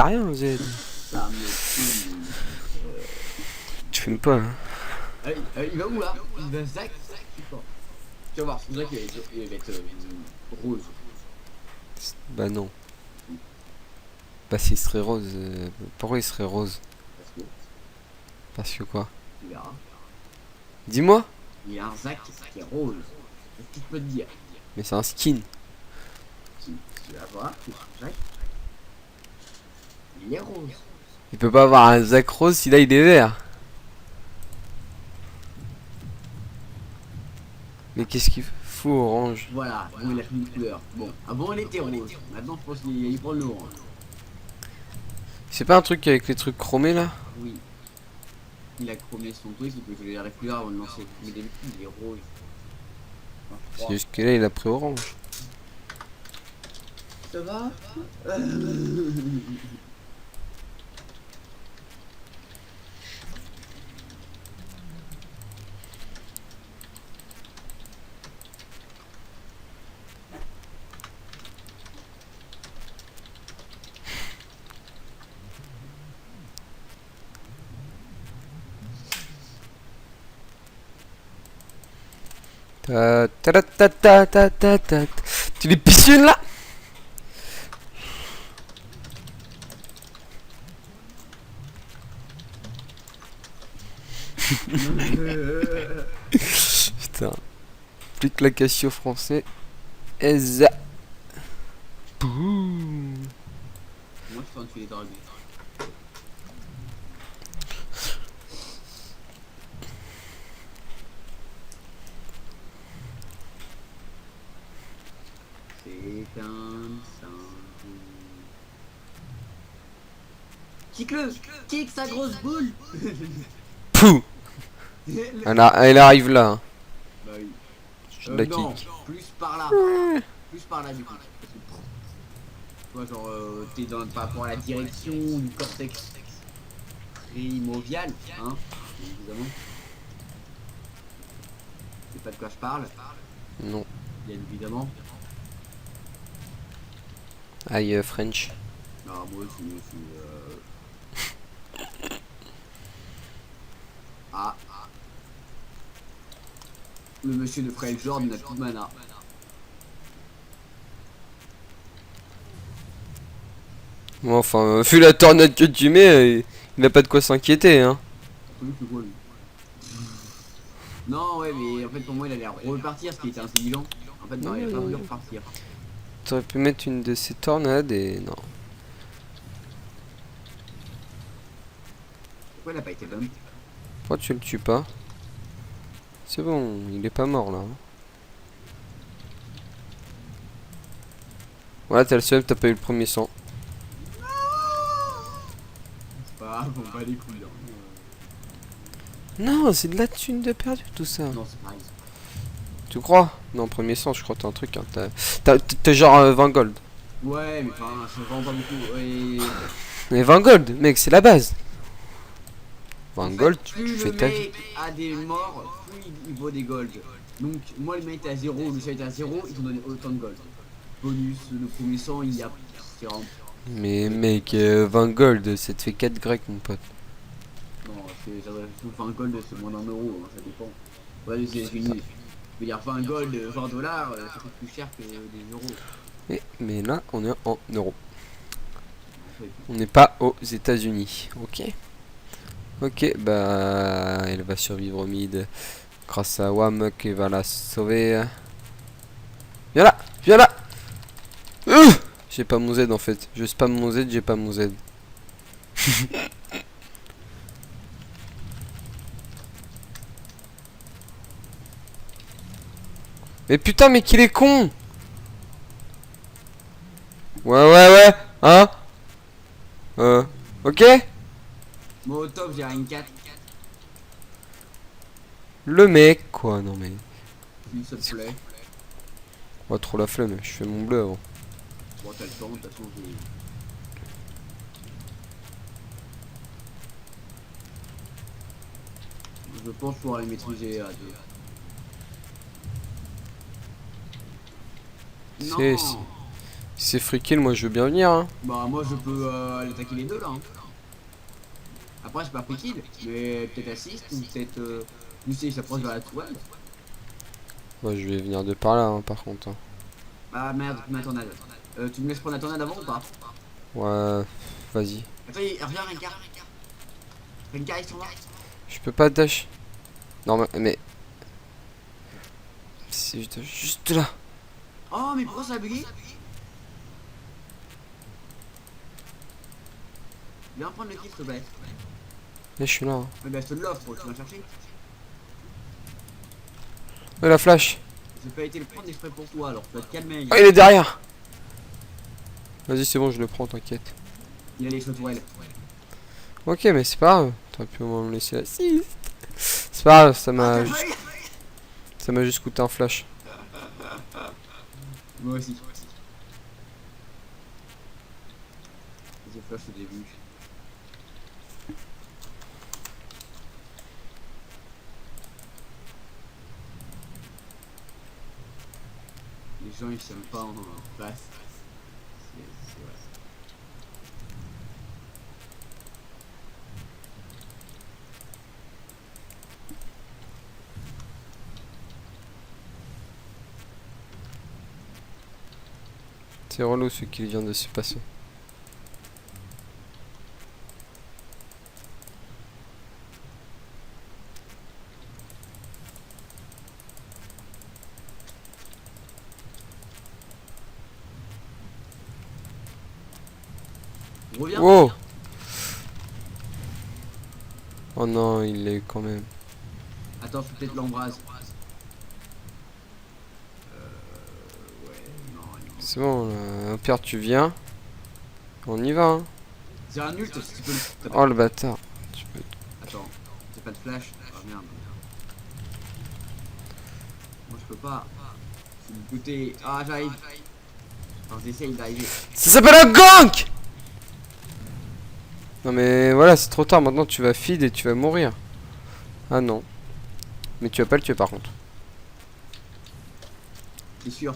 t'as rien, Z. Ça me fume. Tu fumes pas, hein. Il va où là? Il va Zach? Je sais pas. Tu vas voir, c'est Zach il va être rose. Bah non. Bah s'il serait rose, pourquoi il serait rose? Parce que, Parce que quoi? tu verras. Dis-moi. Il y a un Zach qui est rose. Qu'est-ce que je peux te dire? Mais c'est un skin. Tu vas voir que Zach, il est rose. Il peut pas avoir un Zach rose si là il est vert. Mais qu'est-ce qu'il fout orange? Voilà, bon, il a changé de couleur. Bon, avant il était rose. Maintenant, je pense qu'il prend le orange. C'est pas un truc avec les trucs chromés là? Oui. Il a chromé son truc, il peut changer la couleur avant de lancer. Mais d'habitude, il est rose. Enfin, je C'est crois. juste que là il a pris orange. Ça va? Ta ta ta ta ta ta ta. Tu les piscines là? Putain. Plus que la Cassio français. Eza. Boum. Moi, je fais un tuer les dragons. C'est un singe. Kick-le! Kick sa grosse boule! Pouh. Elle arrive là. Hein. Bah oui. Je la Non, kick. plus par là. Plus par là du coup. Parce que, tu vois, genre, t'es dans par rapport à la direction du cortex primovial, hein, évidemment. C'est pas de quoi je parle, Non. bien évidemment. Aïe, French. Non, moi aussi, Ah. Le monsieur de Fred Jordan n'a plus de mana. Bon, enfin, vu la tornade que tu mets, il a pas de quoi s'inquiéter, hein. C'est quoi, lui? Non, ouais, mais en fait, pour moi, il allait repartir, ce qui était intelligent. En fait, non, il a pas voulu repartir. T'aurais pu mettre une de ces tornades et non. Pourquoi il a pas été bump? Pourquoi tu le tues pas? C'est bon, il est pas mort là. Hein. Voilà, t'as le seul, t'as pas eu le premier sang. C'est pas grave, on va les couilles. Hein. Non, c'est de la thune de perdu tout ça. Non, c'est pareil. Tu crois? Non, premier sang, je crois que t'as un truc. Hein. T'as genre 20 gold. Ouais, mais enfin, c'est vraiment pas beaucoup. Et... Mais 20 gold, mec, c'est la base. 20 En fait, gold, tu plus fais le ta vie. mec a des morts, plus il vaut des golds. Donc, moi, le mec était à 0, le seul était à 0, ils t'ont donné autant de gold. Bonus, le premier sang, il y a. C'est vraiment. Mais mec, 20 gold, ça te fait 4 grecs, mon pote. Non, ça doit être 20 gold, c'est moins d'un euro, hein, ça dépend. Ouais, les États-Unis. Je veux dire, 20 gold, 20 dollars, ça coûte plus cher que des euros. Mais là, on est en euros. En fait, On n'est pas aux États-Unis. Ok. Ok, bah, elle va survivre mid grâce à Wam qui va la sauver. Viens là, viens là. J'ai pas mon Z en fait. Je spam mon Z, j'ai pas mon Z. Mais putain, mais qu'il est con. Ouais, hein. Ok. moi au top, j'ai une 4. Le mec, quoi, non mais. S'il te plaît. Oh, trop la flemme, je fais mon bleu avant. Bon, t'as le temps, de toute façon, je pense pouvoir les maîtriser à deux. C'est si. Si c'est free kill, moi je veux bien venir. Hein. Bah moi je peux aller attaquer les deux là. Hein. Après c'est pas free kill, mais peut-être assist ou peut-être lui il s'approche vers la toile. Moi je vais venir de par là hein, par contre. Hein. Ah merde, ma tornade. Tu me laisses prendre la tornade avant ou pas? Ouais, vas-y. Attends, reviens Rengar. Rengar ils sont là. Je peux pas dash. Non mais... C'est juste là. Oh mais pourquoi ça a bugué? Viens prendre le kill s'il te plaît. Mais je suis là. Hein. Mais bah je te l'offre, tu vas chercher. La flash. J'ai pas été le prendre exprès pour toi alors tu vas te calmer. Oh il est derrière. Vas-y c'est bon je le prends t'inquiète. Il a les chauds tourelles. Ok mais c'est pas grave. T'aurais pu au moins me laisser assist. C'est pas grave ça m'a juste coûté un flash. Moi aussi. J'ai flash au début. Les gens ils s'aiment pas en face. C'est vrai. C'est relou ce qui vient de se passer. Reviens. Wow. Oh non il l'est quand même. Attends, faut peut-être l'embrase. Ouais, non. C'est bon là. Au pire tu viens. On y va hein. C'est un ult si tu peux le. Oh le bâtard. Tu peux... Attends, j'ai pas de flash. Ah merde. Moi je peux pas. C'est du côté. Ah j'arrive. Enfin j'essaye d'arriver. Ça s'appelle un gank. Non mais voilà c'est trop tard maintenant tu vas feed et tu vas mourir. Ah non. Mais tu vas pas le tuer par contre. C'est sûr.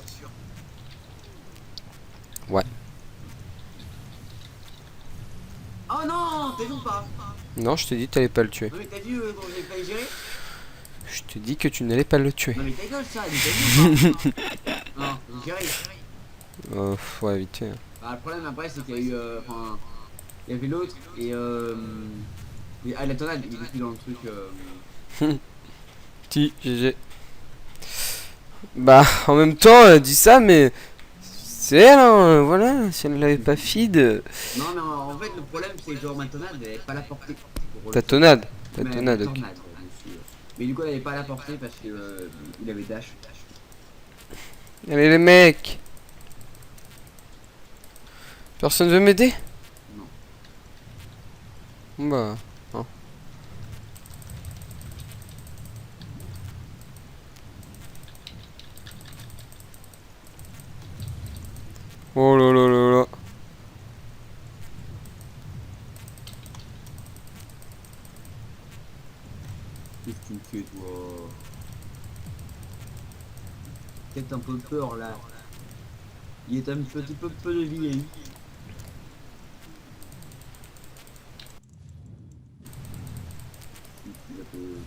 Ouais. Oh non, t'as vu ou pas? Non je t'ai dit que t'allais pas le tuer. Non mais t'as vu comment j'ai pas géré? Je t'ai dit que tu n'allais pas le tuer. Non mais ta gueule ça, mais t'as vu ou pas? Non, j'ai géré. Ouais vite fait. Bah, le problème après c'est qu'il y a eu. Enfin. Il y avait l'autre et ah la tornade, il est plus dans le truc. Petit GG. Bah en même temps elle dit ça mais c'est elle hein, voilà si elle l'avait pas feed. Non mais en fait le problème c'est que genre ma tornade elle est pas à la portée. Ta tonade. Ta Mais tonade ma ok. tornade, monsieur. Mais du coup elle est pas à la portée parce que il avait dash. Allez les mecs. Personne veut m'aider? Non. Bah. Hein. Oh là là là là. Qu'est-ce que tu me fais toi? Peut-être un peu peur là. Il est un petit peu de vie. Hein. Il a peu-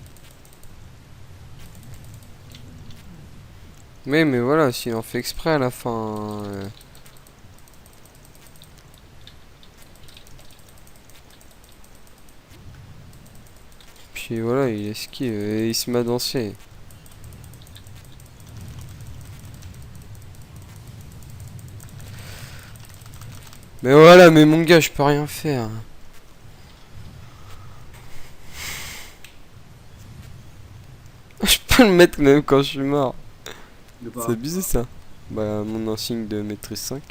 Mais voilà, s'il en fait exprès à la fin. Puis voilà, il esquive et il se met à danser. Mais voilà, mais mon gars, je peux rien faire. Je peux le mettre même quand je suis mort. De quoi? C'est abusé ça. Bah, mon insigne de maîtrise 5.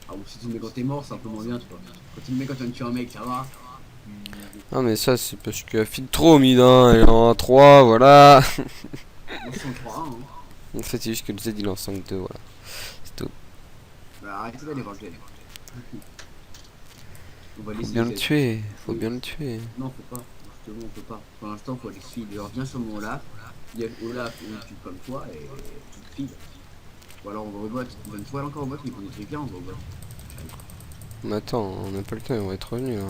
Ah ou si tu le mets quand t'es mort c'est un peu moins bien tu vois. Quand tu le mets quand tu viens de tuer un mec ça va. Ah, mais ça, c'est parce que feed trop mid, hein. Il est en 1-3, voilà. Moi je suis en 3-1 hein. En fait, c'est juste que le Z il est en 5-2, voilà. C'est tout. Bah, arrêtez d'aller voir le gel. On va Faut laisser bien le Z. tuer, faut bien le tuer. Non faut pas. Justement, on peut pas. Pour l'instant, faut aller suivre. Alors, viens sur mon Olaf. Il y a Olaf ou un type comme toi et tu te files. Ou alors on va au bot. Une fois encore au bot, ils font des trucs bien, on va au bot. Mais attends, on n'a pas le temps, on va être revenu là.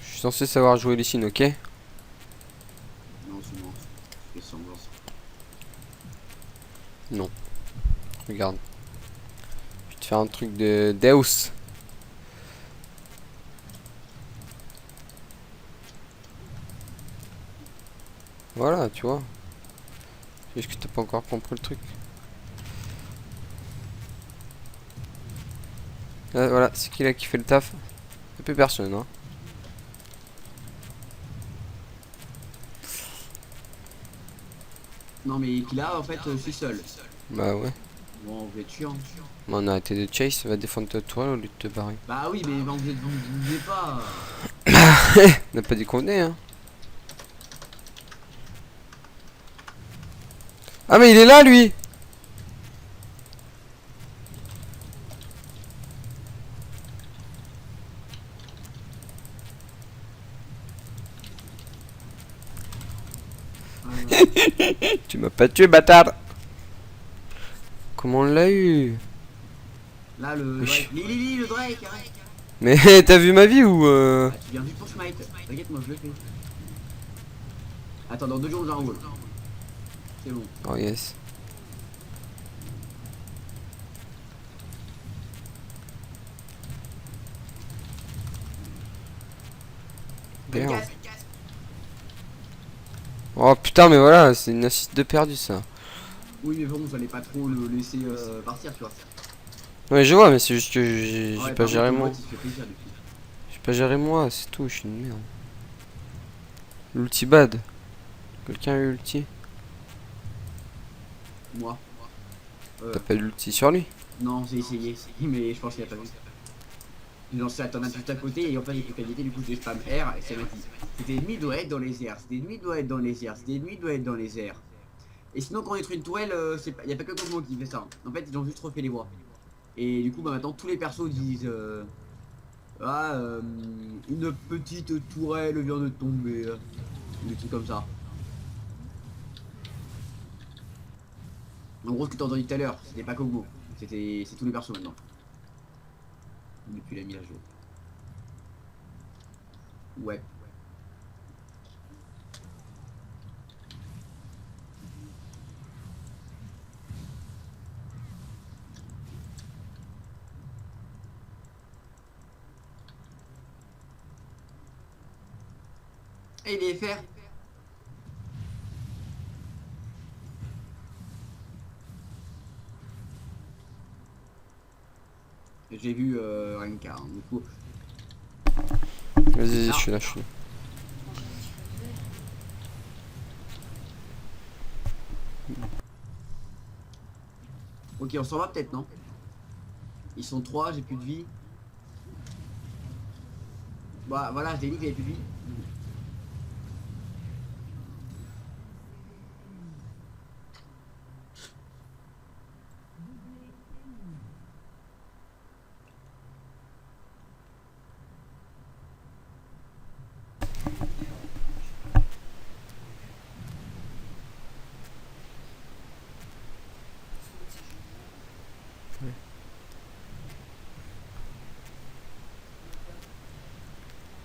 Je suis censé savoir jouer les signes, ok? Non, c'est bon. Je fais semblant. Non. Regarde. Je vais te faire un truc de Deus. Voilà, tu vois. Est-ce que t'as pas encore compris le truc? Ah, voilà, c'est qui là qui fait le taf? Y'a plus personne, hein. Non, mais puis là, en fait, je suis seul. Bah ouais. Bon, vous êtes chiant. Mais on a arrêté de chase, va défendre ta tourelle au lieu de te barrer. Bah oui, mais vous bougez pas. On n'a pas dit qu'on venait, hein. Ah mais il est là lui. Ah, non. Tu m'as pas tué, bâtard. Comment on l'a eu? Là, le Wesh. Drake. Lili, le Drake, arrête. Mais t'as vu ma vie ou Ah, tu viens juste pour smite. T'inquiète, moi je le fais. Attends, dans 2 jours, j'enroule. C'est bon. Oh yes. Fais le Merde. casque. Oh putain mais voilà, c'est une assiste de perdu ça. Oui, mais bon, j'allais pas trop le laisser partir, tu vois. Ouais je vois mais c'est juste que j'ai Ouais, pas par géré contre, le moi. bot, il se fait plaisir depuis. J'ai pas géré moi, c'est tout, je suis une merde. L'ulti bad. Quelqu'un a eu l'ulti? Moi. T'as pas l'ulti sur lui? Non, j'ai essayé, mais je pense qu'il a pas vu. J'ai lancé la tornade juste à côté et en fait, il était qualité, du coup, j'ai spam R et ça m'a dit c'était ennemi doit être dans les airs, c'était ennemi doit être dans les airs, c'était ennemi doit être dans les airs. Et sinon, quand on détruit une tourelle, il n'y a pas que Cosmo qui fait ça. En fait, ils ont juste refait les voix. Et du coup, bah, maintenant, tous les persos disent ah, une petite tourelle vient de tomber. Des trucs comme ça. En gros, ce que t'as entendu tout à l'heure, c'était pas Cosmo. C'est tous les persos maintenant. Depuis la mise à jour. Ouais. Et les FR. J'ai vu Renka, hein, du coup. Vas-y, je Ah. suis là, je suis là. Ok, on s'en va peut-être, non? Ils sont 3, j'ai plus de vie. Bah voilà, je l'ai dit qu'il avait plus de vie.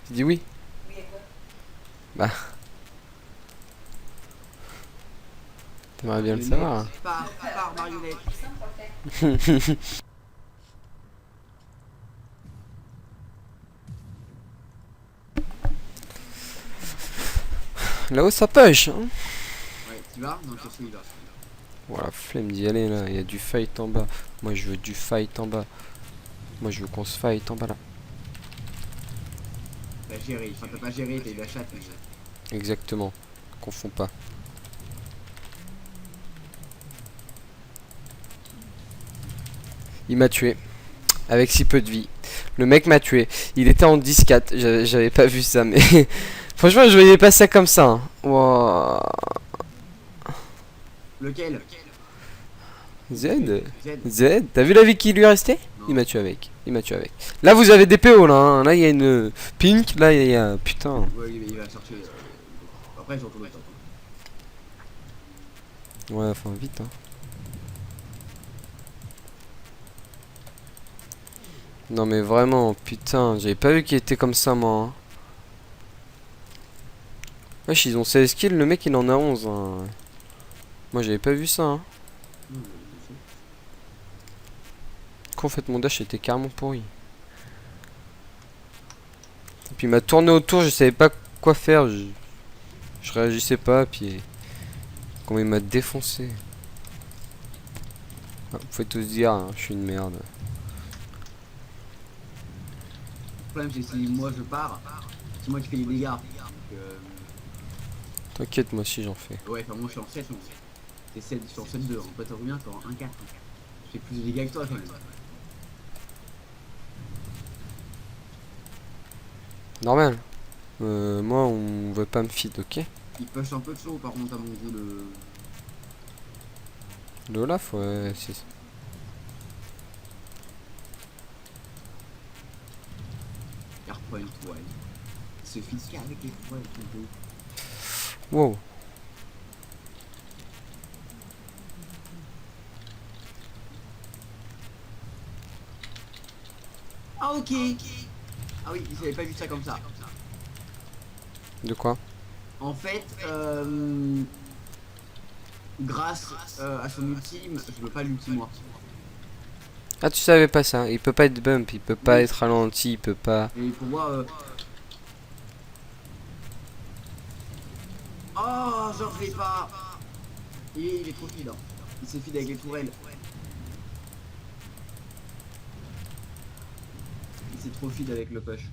Tu dis oui? Bah. T'aimerais bien le savoir. Hein. Par marionnette. Là-haut ça push. Hein. Ouais, tu vas? Non, je sais où il va. Voilà, flemme d'y aller là, il y a du fight en bas. Moi je veux du fight en bas. Moi je veux qu'on se fight en bas là. T'as géré, enfin t'as pas géré, t'as eu la chatte. Mais... Exactement. Confonds pas. Il m'a tué. Avec si peu de vie. Le mec m'a tué. Il était en 10-4. J'avais pas vu ça, mais... Franchement, je voyais pas ça comme ça. Hein. Wow. Lequel? Z. Z. Z. T'as vu la vie qui lui restait? Non. Il m'a tué avec. Il m'a tué avec. Là, vous avez des PO là. Hein. Là, il y a une pink. Là, il y a. Putain. Ouais, il va chercher. Après, je retourne le temps. Ouais, enfin, vite. Hein. Non, mais vraiment, putain. J'avais pas vu qu'il était comme ça, moi. Hein. Wesh, ils ont 16 kills. Le mec, il en a 11. Hein. Moi, j'avais pas vu ça. Hein. En fait, mon dash était carrément pourri. Et puis il m'a tourné autour, je savais pas quoi faire. Je réagissais pas, puis comment il m'a défoncé. Ah, vous pouvez tous dire, hein, je suis une merde. Le problème, c'est que si moi je pars, c'est moi qui fais les dégâts. Donc, T'inquiète, moi aussi j'en fais. ouais, enfin, moi je suis en 7. C'est 7, je suis en 7-2. En fait, t'en combien? T'es en 1-4. Je fais plus de dégâts que toi quand même. Normal. Moi, on veut pas me feed, ok? Il push un peu de chaud par contre à mon goût le. L'Olaf, ouais, c'est ça. Il reprend une toile. Il se fixe qu'avec les toiles tout le dos. Wow. Ah ok. Ah oui, j'avais pas vu ça comme ça. De quoi? En fait, grâce à son ultime, je veux pas l'ultime moi. Ah, tu savais pas ça. Il peut pas être bump, il peut pas Oui. être ralenti, il peut pas. Et pour moi, oh, genre je l'ai pas. Il est trop feed. Hein. Il s'est feed avec les tourelles. Il s'est trop feed avec le push.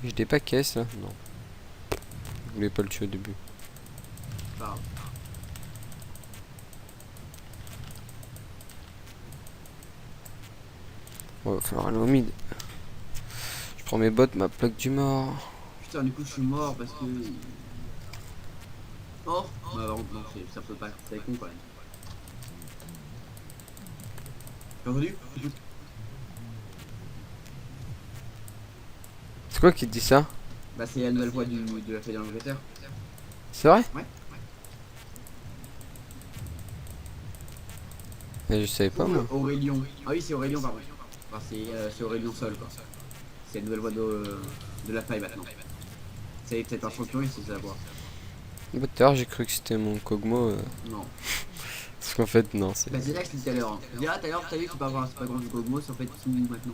Je l'ai pas caisse là? Non. Je voulais pas le tuer au début. Enfin, Ouais, va falloir aller au mid. Je prends mes bottes, ma plaque du mort. putain, du coup, je suis mort parce que. Oh, bah non, ça peut pas. C'est con quand même. T'as entendu? Écoute. C'est quoi qui te dit ça? Bah, c'est la nouvelle voix de la fée dans l'Angleterre. C'est vrai? Ouais. Mais je savais pas moi. Aurélien. Ah oui, c'est Aurélien, pardon. Enfin, c'est Aurélien seul, quoi. C'est la nouvelle voix de la faille maintenant. C'est peut-être un champion, il sait la voix. Bah, tout à l'heure j'ai cru que c'était mon Kog'Maw. Non. Parce qu'en fait non, c'est. Bah, c'est là que je dis tout à l'heure. Hein. Je dis, ah, tout à l'heure, t'as vu, tu peux avoir un super grand du Kog'Maw, c'est en fait tout maintenant.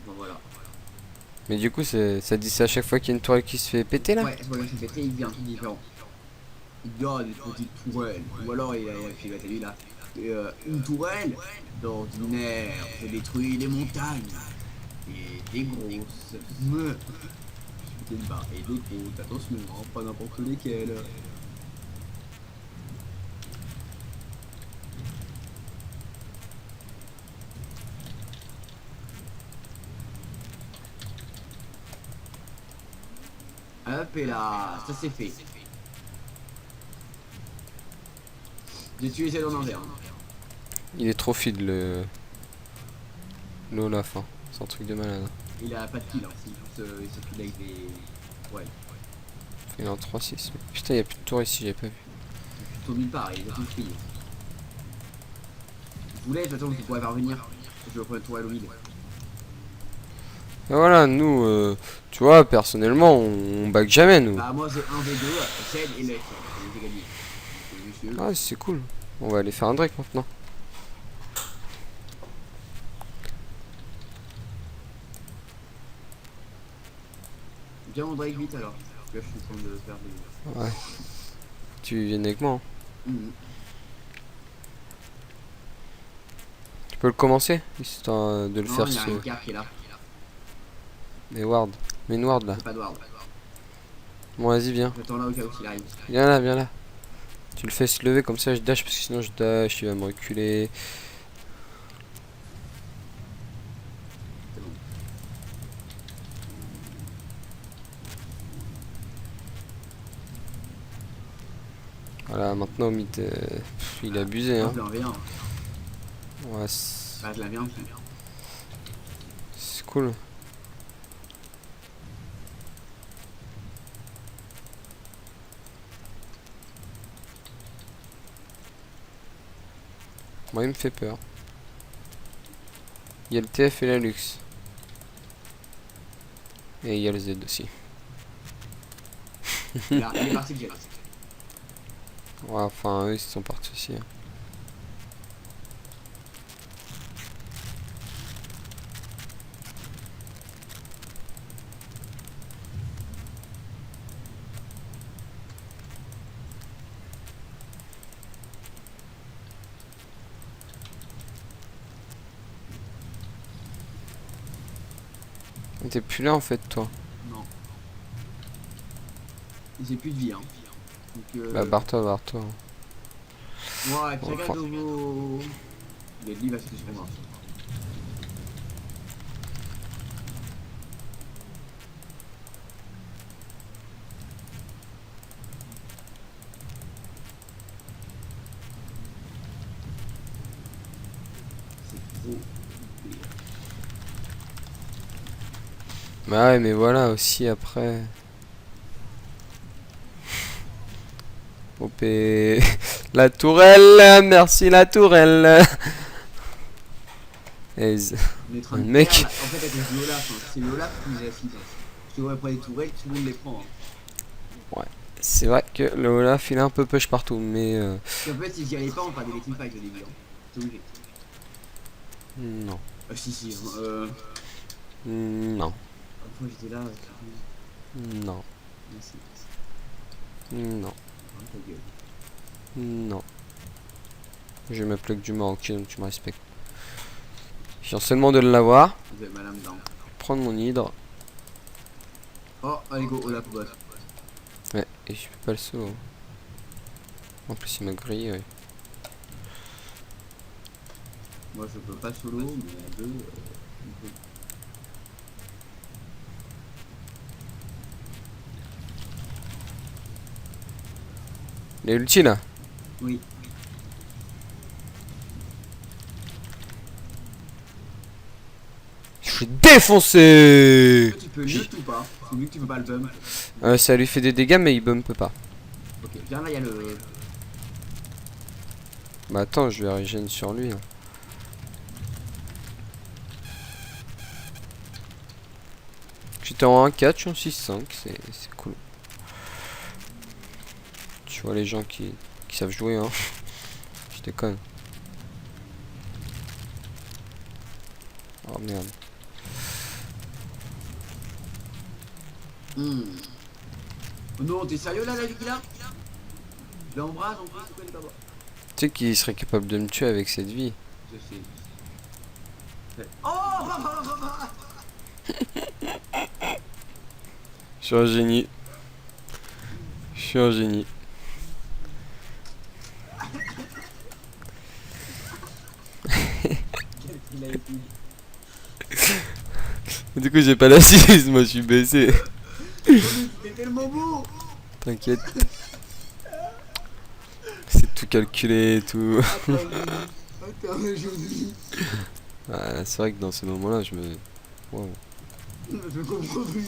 Bon, voilà. Mais du coup ça dit ça à chaque fois qu'il y a une tourelle qui se fait péter là? Ouais, voilà, c'est pété, il dit un truc différent. Il dit, ah, des petites tourelles. Ou alors, il a fait, bah, t'as vu là. Une tourelle d'ordinaire, je détruis les montagnes. Et des grosses. Bah, et des grosses, attention, hein, pas n'importe lesquelles. Hop et là, ça c'est fait. J'ai tué Z en envers. Il est trop feed le Olaf, hein. C'est un truc de malade. Il a pas de kill, hein. Il se kill avec des. Ouais. Il est en 3-6. Putain, il y a plus de tour ici, j'avais pas vu. Il tourne nulle part, il a tout pris. Je voulais, de toute façon, tu pourrais parvenir. Je vais prendre tourelle au mid. Et voilà, nous, tu vois, personnellement, on back jamais nous. Bah, moi j'ai 1v2, Z et Lex. J'ai gagné. C'est juste. Ah, c'est cool. On va aller faire un Drake maintenant. Viens, on Drake vite alors. Parce que là, je suis en train de faire des. Ouais. Tu viens avec moi. Hein. Mhm. Tu peux le commencer, histoire de le Non, faire il y a sur. une carte qui est là. Mais Ward. Mais une Ward là. C'est pas de Ward. Bon, vas-y, viens. J'attends là au cas où il arrive. Viens là, viens là. Tu le fais se lever comme ça, je dash parce que sinon je dash, il va me reculer. C'est bon. Voilà, maintenant au mid, il a abusé, Moi hein. je l'en V1. Ouais, Bah je la V1 aussi. c'est cool. Moi, il me fait peur. Il y a le TF et la luxe. Et il y a le Z aussi. Là, il est parti que j'ai. Ouais, enfin, eux, ils sont partis aussi, hein. T'es plus là en fait, toi. Non. J'ai plus de vie, hein. Donc Bah, barre-toi, barre-toi. ouais, puis Bon, regarde vos... Les livres, parce que je comprends. C'est trop. Bah ouais, mais voilà aussi après. OP. La tourelle, merci la tourelle. Aise. On est en train Le de mec. perdre, en fait, à cause de l'Olaf. Hein. C'est l'Olaf qui nous a filé. Parce que ouais, après les tourelles, tout le monde les prend. Hein. C'est vrai que le Olaf il est un peu push partout, mais Et en fait, si j'y allais pas, on perdait les teamfights au début. Hein. C'est obligé. non. Ah, si. Non. Une fois j'étais là. Non. Merci. Non. Hein, ta gueule. Non. Je me plug du Maroc, donc tu me respectes. Je viens seulement de l'avoir. Vous avez madame dedans. Prendre mon hydre. Oh, allez go, Olaf bot. Ouais, et je peux pas le saut. En plus il m'a grillé, ouais. Moi je peux pas solo, mais à deux, on peut. Il est ulti là. Oui. Je suis défoncé. Toi, tu peux mute ou pas? C'est lui que tu peux pas le bump. Ça lui fait des dégâts mais il bump pas. Ok, viens là, il y a le. Bah attends, je vais régénérer sur lui. Hein. J'étais en 1-4, je suis en 6-5, c'est cool. Tu vois les gens qui savent jouer, hein. Je déconne. Oh merde. Oh non, t'es sérieux là, Lucky là? Je l'embrasse en plus, c'est quoi les combats? Tu sais qu'il serait capable de me tuer avec cette vie. Je sais. Oh Je suis un génie. Je suis un génie. Il a été. Du coup j'ai pas l'assise, moi je suis baissé. C'était tellement beau! T'inquiète. C'est tout calculé et tout. Attends, joli. C'est vrai que dans ces moments-là, je me... Wow. Je comprends plus.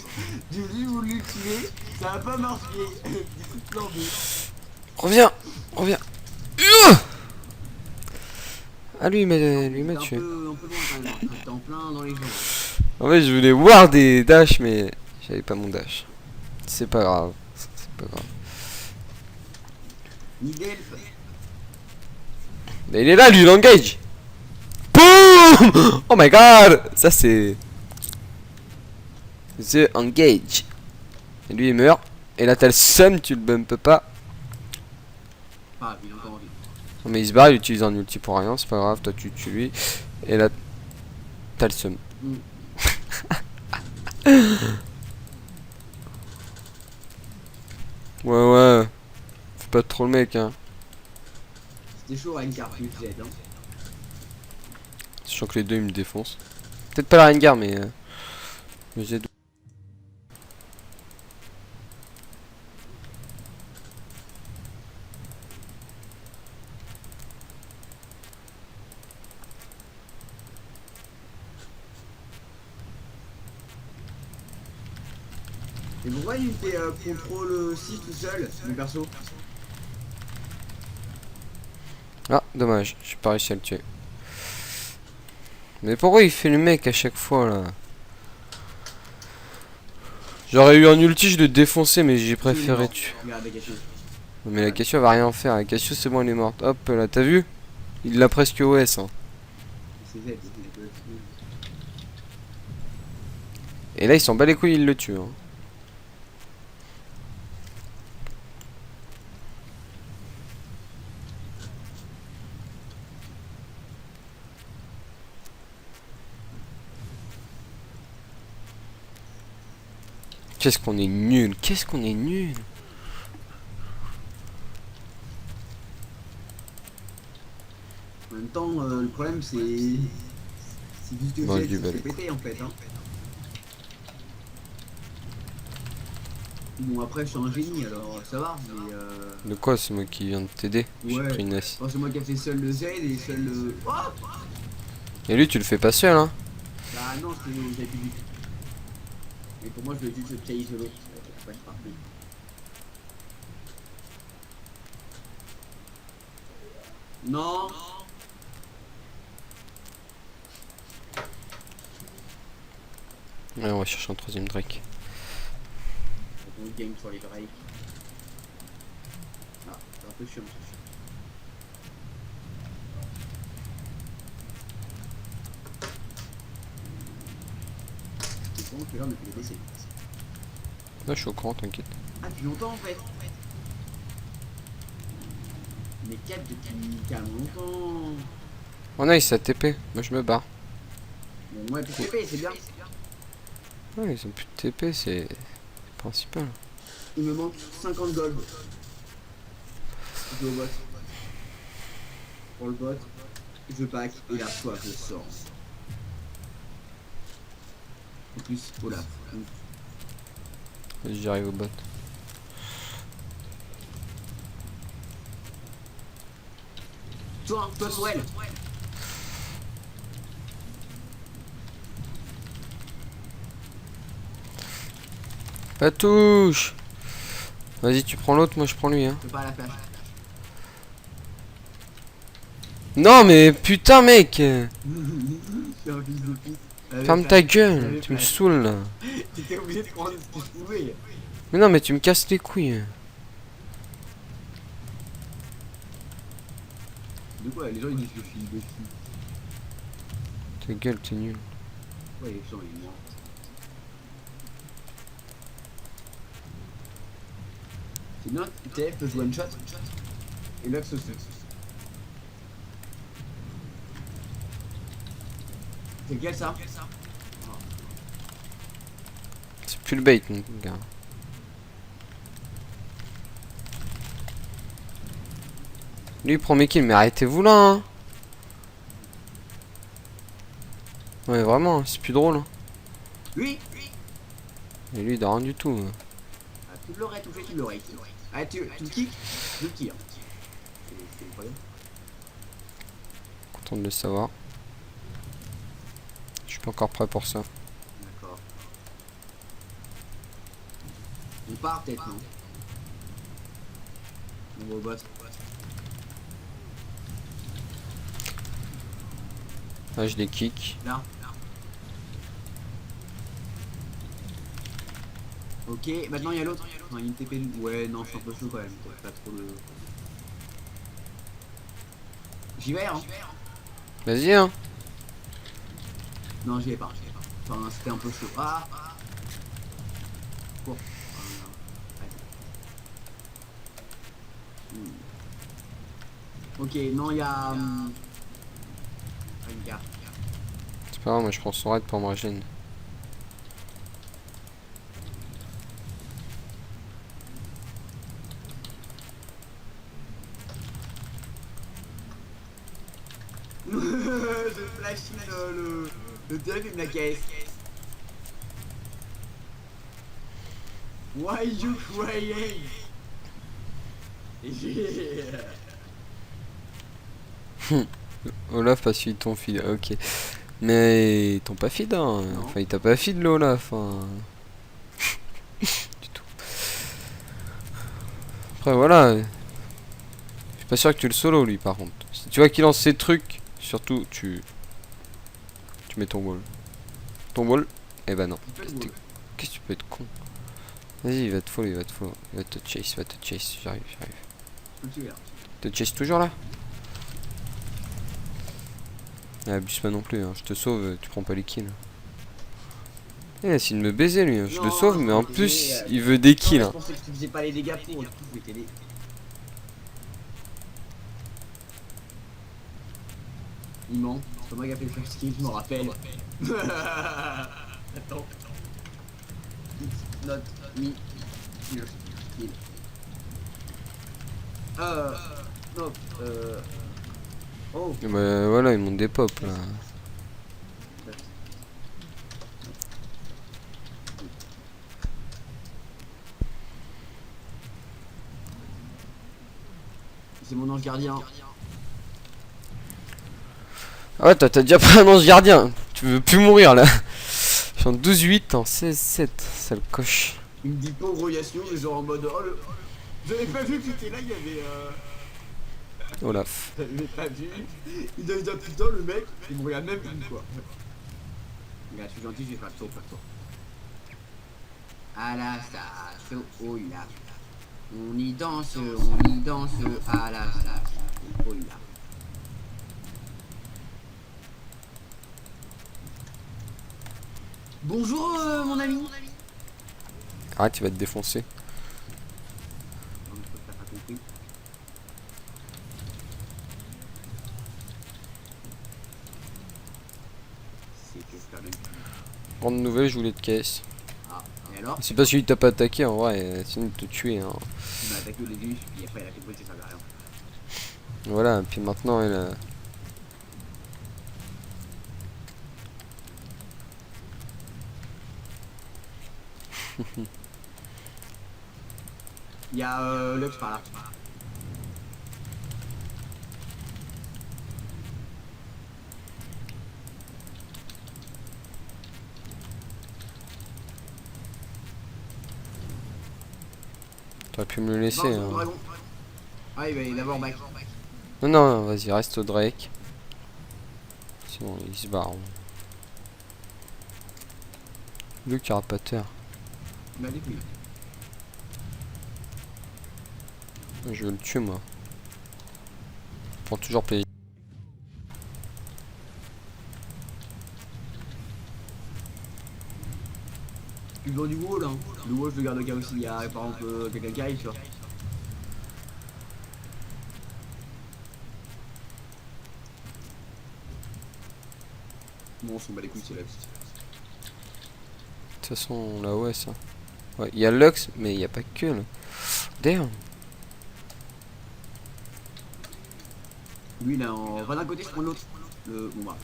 Julie voulu le tuer, ça a pas marché. Du coup, plan B. Reviens. Reviens. Ah lui il m'a tué. Un peu loin quand même, hein. T'es en plein dans les gens. En fait je voulais voir des dash mais j'avais pas mon dash. C'est pas grave. C'est pas grave. Nidel. Mais il est là lui, il engage. Boom. Oh my god. Ça c'est... The engage. Et lui il meurt. Et là t'as le seum, tu le bump pas. Ah, il a encore envie. Non mais il se barre, il utilise un ulti pour rien, c'est pas grave, toi tu tues lui. Et là t'as le seum. Ouais. Fais pas trop le mec hein. C'était chaud à une carte plus Z. Hein. Sachant que les deux ils me défoncent. Peut-être pas la Rengar mais... le Z. Et pourquoi il fait contrôle 6 tout seul, mon perso? Ah, dommage, j'ai pas réussi à le tuer. Mais pourquoi il fait le mec à chaque fois là? J'aurais eu un ulti, je le défonçais, mais j'ai préféré tuer. Regarde, Agacho. Mais la Cassio va rien faire. La Cassio, c'est bon, elle est morte. Hop là, t'as vu? Il l'a presque OS. Hein. C'est Z. Et là, il s'en bat les couilles, il le tue. Hein. Qu'est-ce qu'on est nul, qu'est-ce qu'on est nul. En même temps, le problème c'est juste que Bon, Z du se bel fait péter en fait. Hein. Bon après je suis un génie alors ça va, mais De quoi? C'est moi qui viens de t'aider. J'ai ouais. pris une assiette. Bon, c'est moi qui ai fait seul le Z et seul le. Oh Et lui, tu le fais pas seul, hein? bah non, j'avais plus vite. Mais pour moi je voulais juste chase l'autre. Pas être parfait. Non. Ouais, on va chercher un troisième Drake. On gagne sur les Drake. Ah, c'est un peu chiant. C'est bon que là on a fait les décès. Là, je suis au courant, t'inquiète. Ah, depuis longtemps en fait. Mais 4 depuis carrément longtemps. Oh non, il s'est TP. Moi, je me barre. Bon, moi, plus TP, c'est bien. Ouais, ils ont plus de TP, c'est principal. Il me manque 50 gold. Je vais au bot. Pour le bot, je pack et la soif je sors. En plus, Olaf. Vas-y, j'arrive au bot. Toi pour elle. La touche. Vas-y, tu prends l'autre, moi je prends lui. Hein. Je peux pas la flash. Non, mais putain, mec. Je suis un fils de pute. Ferme ta gueule, tu me saoules là. T'étais obligé de prendre ce que je pouvais. Mais non, mais tu me casses les couilles. De quoi les gens ils disent que je suis de fou. Ta gueule, t'es nul. Ouais, les gens ils mentent. Sinon, TF peut jouer one shot. Et Lux aussi. C'est quel ça? C'est plus le bait, mon gars. Lui il prend mes kills, mais arrêtez-vous là. Hein. Ouais, vraiment, c'est plus drôle. Hein. Lui. Et lui, il a rien du tout. Ah, tu l'aurais touché, tu l'aurais. Ah, tu le kicks, je le tire. C'est incroyable. Content de le savoir. Je suis pas encore prêt pour ça. D'accord. On part peut-être, non? On va au boss. Là, je les kick. Là. Ok, maintenant il y a l'autre. Non, il y a une TP. Ouais, non, je suis un peu chaud quand même. Pas trop de. J'y vais, hein? Vas-y, hein. Non, j'y vais pas. Enfin, c'était un peu chaud. Ah! Bon. Ok, non, il y a. Une carte. C'est pas grave, moi je prends son raid pour me régénérer. Je flash le dev et la caisse. Why you crying? Yeah. Olaf parce qu'ils t'ont feed, ok. Mais ils t'ont pas feed, hein. Non. Enfin, il t'a pas feed l'Olaf. Hein. Après voilà. Je suis pas sûr que tu le solo lui par contre. Si tu vois qu'il lance ses trucs, surtout tu mets ton wall. Ton wall, eh ben non. Il peut le wall. Qu'est-ce que tu peux être con? Vas-y, il va te follow, il va te follow. Il va te chase, j'arrive. Je peux le tuer là. Te chase toujours là? Ah, abuse pas non plus, hein. Je te sauve, tu prends pas les kills. Il essaie de me baiser lui, hein. Je le Non, sauve, mais en mais, plus il veut des Non, kills. mais je Hein. pensais que tu faisais pas les dégâts pour, du coup je voulais t'aider. Il ment, c'est pas moi qui a fait le first kill, je m'en rappelle. Attends. It's not me. First kill. Non, Oh. Et bah voilà, ils montent des pop là. C'est mon ange gardien. Ah ouais, t'as déjà pris un ange gardien. Tu veux plus mourir là. Je suis en 12-8, en 16-7. Ça le coche. Il me dit pauvre Yasio, genre en mode oh le. J'avais pas vu que t'étais là, il y avait Olaf. J'avais pas vu. Il doit se dire putain le mec, il me regarde même plus quoi. Regarde, je suis gentil, je vais faire le tour, pas toi. Ah là, ça, chaud, oh là. On y danse, ah là, ça, oh là. Bonjour mon ami. Arrête, tu vas te défoncer. Non, mais je crois que t'as pas compris. C'était ça même. Grande nouvelle, je voulais te caisse. Ah, et alors? C'est pas celui qui t'a pas attaqué en vrai, sinon il te tuer. Hein. Il m'a attaqué au début, puis après il a fait brûler, ça servait à rien. Voilà, puis maintenant elle a... Il y a Lux par là. T'aurais pu me le laisser. Non, Hein. dragon. Ah, il va y d'abord back. Non, non, vas-y, reste au Drake. C'est bon, il se barre. Le carapateur. Bah, du coup. Je veux le tuer moi. Prends toujours plaisir. Tu veux du wall, hein. Le wall, je le garde au cas où s'il y a par exemple quelqu'un qui arrive, tu vois. Bon, on s'en bat les couilles, c'est Lux. De toute façon, là, ouais, ça. Ouais, il y a Lux, mais il n'y a pas que là. Damn. Lui, là, on va d'un côté, je prends l'autre. Bon, bah.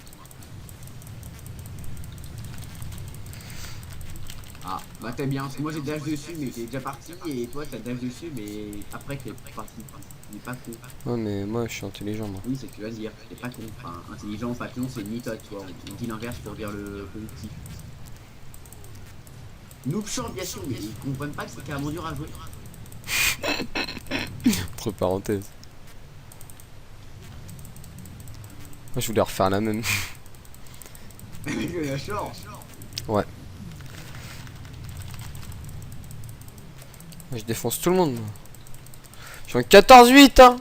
Ah, bah t'es bien, parce que moi j'ai dash dessus, mais t'es déjà parti, et toi t'as dash dessus, mais après que t'es parti. Il est pas con. Ouais, mais moi, je suis intelligent, moi. Oui, c'est ce que tu vas dire, t'es pas con. Enfin, intelligent, pas con, c'est une méthode, tu vois. On dit l'inverse pour dire le positif. Noob chante, bien sûr, mais ils comprennent pas que c'est carrément dur à jouer. Entre parenthèses. Moi, je voulais refaire la même. Avec le short. Ouais. Je défonce tout le monde, moi. Je suis en 14-8, hein.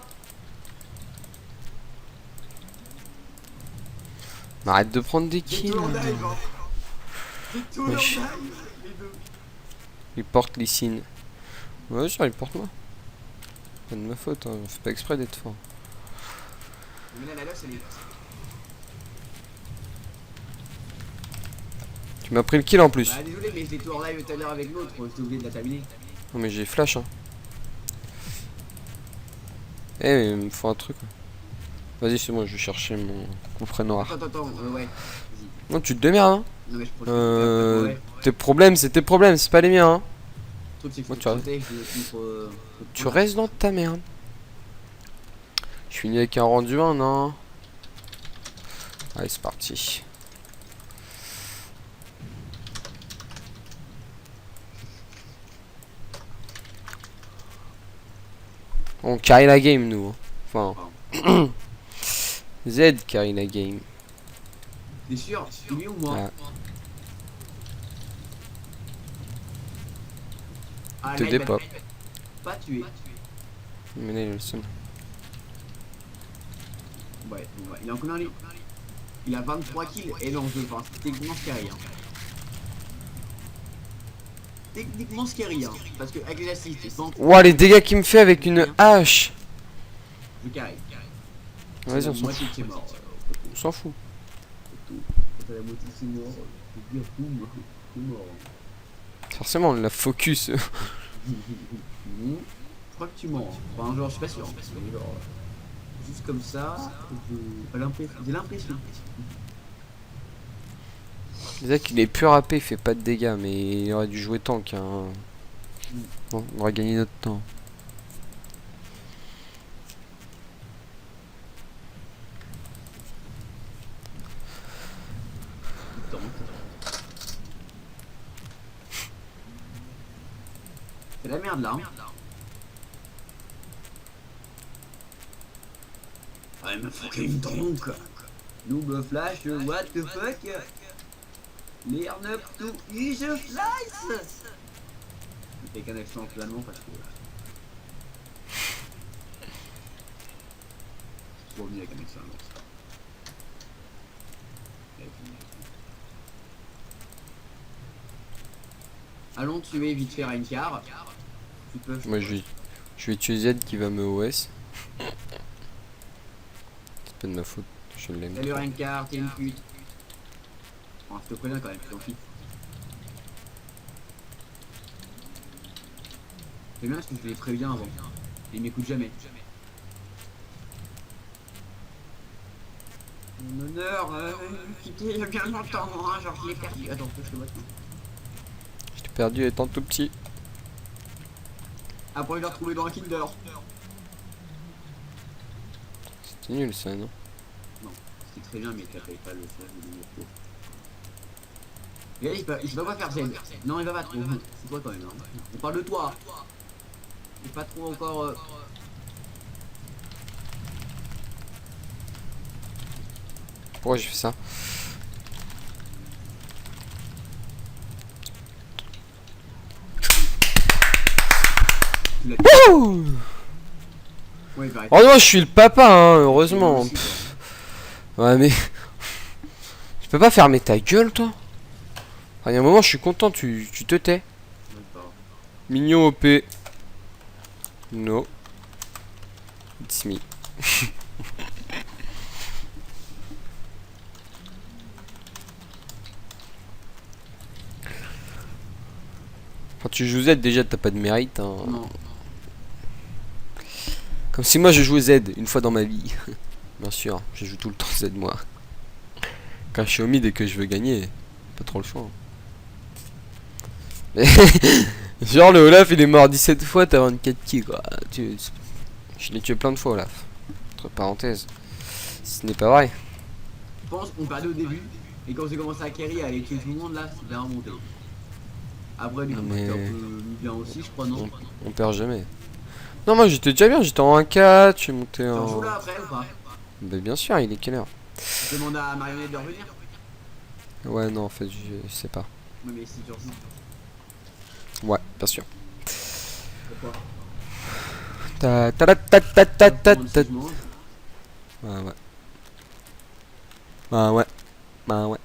Mais arrête de prendre des C'est kills. tout en dive, hein. C'est tout en Wesh. dive, les deux. Il porte les signes. Ouais, sûr, il porte moi. Pas de ma faute, hein. Je fais pas exprès d'être fort. Mais là, la losse, elle est. Tu m'as pris le kill en plus. Bah, désolé, mais j'étais tout en live tout à l'heure avec l'autre, j'étais obligé de la terminer. Non, mais j'ai flash, hein. Eh, mais il me faut un truc. Vas-y, c'est bon, je vais chercher mon coffret noir. Attends, ouais. Vas-y. Non, tu te démerdes, hein. Non, mais je prends ouais. Tes problèmes, c'est tes problèmes, c'est pas les miens, hein. Le truc, c'est que Moi, faut tu as- protège contre. Tu restes dans ta merde. Je finis avec un rendu 1, non? Allez, c'est parti. On carry la game, nous. Enfin, Pardon. Z carry la game. T'es sûr? Lui ou moi? Ah. Ah, Te là, il va dépop. pas tué. Mais là, il a le seum. Ouais, bon, ouais. Il est en combien lui? Il a 23 kills et non, je pense. Techniquement scary. Hein. Techniquement scary. Hein. Parce que avec les assists, c'est pas Ouah, les dégâts qu'il me fait avec une hache. je carry. Vas-y, on s'en moitié fout. qui est mort. On s'en fout. Quand t'as la moitié qui est mort, je peux dire boum, c'est mort. Forcément, on l'a focus. Je crois que tu mens. Enfin, genre, je suis pas sûr. Parce que, genre, juste comme ça, j'ai l'impression. C'est ça qu'il est plus râpé, il fait pas de dégâts, mais il aurait dû jouer tank. Hein. Bon, on aurait gagné notre temps. C'est la merde là. Hein. I'm fucking drunk. Noob flash, what the fuck? Learn up to use a slice. Je fais qu'un accent flamand parce que. Je suis revenu avec un accent allemand. Allons tuer vite fait Reinkar. Tu peux. Moi, je vais tuer Z qui va me OS. C'est pas de ma faute, je l'aime. Salut Reinkar, t'es une pute. Oh, je te préviens quand même, tu t'en fiches. C'est bien parce que je les préviens avant. Ils m'écoutent jamais. Mon honneur, quitté il y a bien longtemps, hein, genre je l'ai perdu. Attends, je te vois tout. Je t'ai perdu étant tout petit. Après, il l'a retrouvé dans un Kinder. C'était nul ça, non? Non, c'était très bien, mais t'avais pas le flash de l'autre. Regarde, il va pas faire Z. Non, il va pas trop. C'est toi quand même. Hein. On parle de toi. Il est pas trop encore. Pourquoi j'ai fait ça? Tu l'as Wouh! Ouais, il va arrêter. Oh non, je suis le papa, hein, heureusement. Aussi, Ouais, mais. Tu peux pas fermer ta gueule, toi? Il y a un moment, je suis content, tu te tais. Même pas. Mignon OP. No. It's me. Quand tu joues Z, déjà, t'as pas de mérite. Hein. Non. Comme si moi je jouais Z une fois dans ma vie. Bien sûr, je joue tout le temps Z moi. Quand je suis au mid et que je veux gagner, pas trop le choix. Mais genre le Olaf il est mort 17 fois, t'as 24 kills quoi. Je l'ai tué plein de fois Olaf. Entre parenthèses. Ce n'est pas vrai. Je pense qu'on perdait au début. Et quand j'ai commencé à carry, à aller tuer tout le monde là, c'est bien remonté. Après, du coup, Mais- c'était un peu bien aussi, je crois, non? On perd jamais. Non moi j'étais déjà bien, j'étais en 1-4, je suis monté Tu en... rejoues là après ou pas? Bah bien sûr, il est quelle heure? Je demande à Marionnette de revenir. Ouais non en fait je sais pas. Oui, mais si tu rejoues, Ouais, bien sûr. pourquoi? Ta ta ta ta ta ta ta. Je mange. Ouais ouais. Bah ouais. Bah ouais.